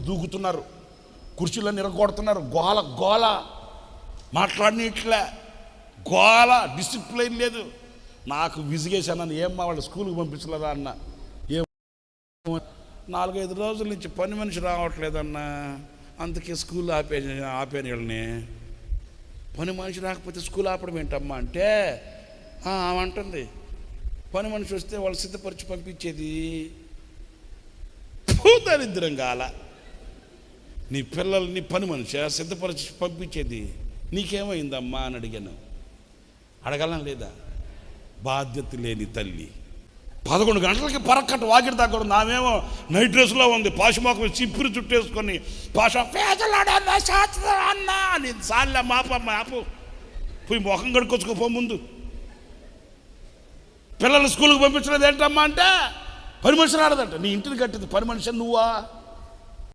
దూకుతున్నారు, కుర్చీలను నిరగొడుతున్నారు, గోల గోల, మాట్లాడినట్లే గోల, డిసిప్లైన్ లేదు. నాకు విసిగేశాను. ఏమ్మా వాళ్ళు స్కూల్కి పంపించలేదా అన్న. ఏం 4-5 రోజుల నుంచి పని మనిషి రావట్లేదన్నా, అందుకే స్కూల్ ఆపాను వీళ్ళని. పని మనిషి రాకపోతే స్కూల్ ఆపడం ఏంటమ్మా అంటే అంటుంది, పని మనిషి వస్తే వాళ్ళు సిద్ధపరిచి పంపించేది. దరిద్రం కాల, నీ పిల్లల్ని పని మనిషి సిద్ధపరిచి పంపించేది, నీకేమైందమ్మా అని అడిగాను. అడగలం లేదా? బాధ్యత లేని తల్లి. 11 గంటలకి పరక్కట్టు వాకిటి దగ్గర నామేమో నైట్ డ్రెస్లో ఉంది, పాశమోకం చిప్పిరి చుట్టేసుకొని అన్నా అని సార్లే మాపు పోయి మొఖం కడుక్కొచ్చుకోపో ముందు. పిల్లలు స్కూల్కి పంపించలేదు ఏంటమ్మా అంటే పని మనిషి రాడదంట. నీ ఇంటిని కట్టింది పని మనిషి నువ్వా?